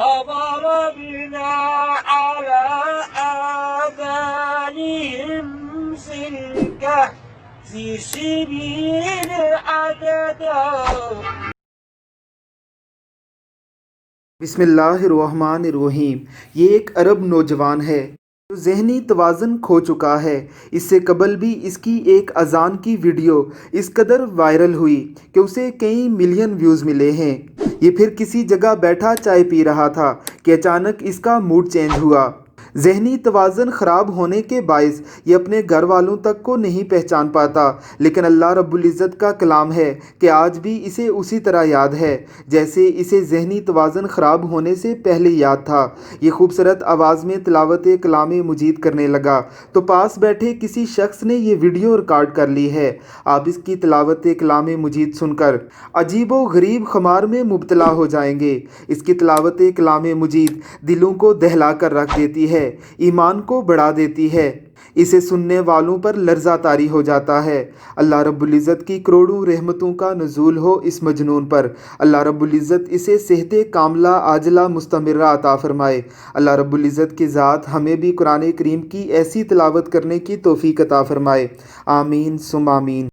فضربنا على آذانهم في الكهف سنين عددا. بسم اللہ الرحمن الرحیم. یہ ایک عرب نوجوان ہے جو ذہنی توازن کھو چکا ہے. اس سے قبل بھی اس کی ایک اذان کی ویڈیو اس قدر وائرل ہوئی کہ اسے کئی ملین ویوز ملے ہیں. یہ پھر کسی جگہ بیٹھا چائے پی رہا تھا کہ اچانک اس کا موڈ چینج ہوا. ذہنی توازن خراب ہونے کے باعث یہ اپنے گھر والوں تک کو نہیں پہچان پاتا، لیکن اللہ رب العزت کا کلام ہے کہ آج بھی اسے اسی طرح یاد ہے جیسے اسے ذہنی توازن خراب ہونے سے پہلے یاد تھا. یہ خوبصورت آواز میں تلاوت کلام مجید کرنے لگا تو پاس بیٹھے کسی شخص نے یہ ویڈیو ریکارڈ کر لی ہے. آپ اس کی تلاوت کلام مجید سن کر عجیب و غریب خمار میں مبتلا ہو جائیں گے. اس کی تلاوت کلام مجید دلوں کو دہلا کر رکھ دیتی ہے، ایمان کو بڑھا دیتی ہے، اسے سننے والوں پر لرزہ طاری ہو جاتا ہے. اللہ رب العزت کی کروڑوں رحمتوں کا نزول ہو اس مجنون پر. اللہ رب العزت اسے صحت کاملہ عاجلہ مستمرہ عطا فرمائے. اللہ رب العزت کی ذات ہمیں بھی قرآن کریم کی ایسی تلاوت کرنے کی توفیق عطا فرمائے. آمین ثم آمین.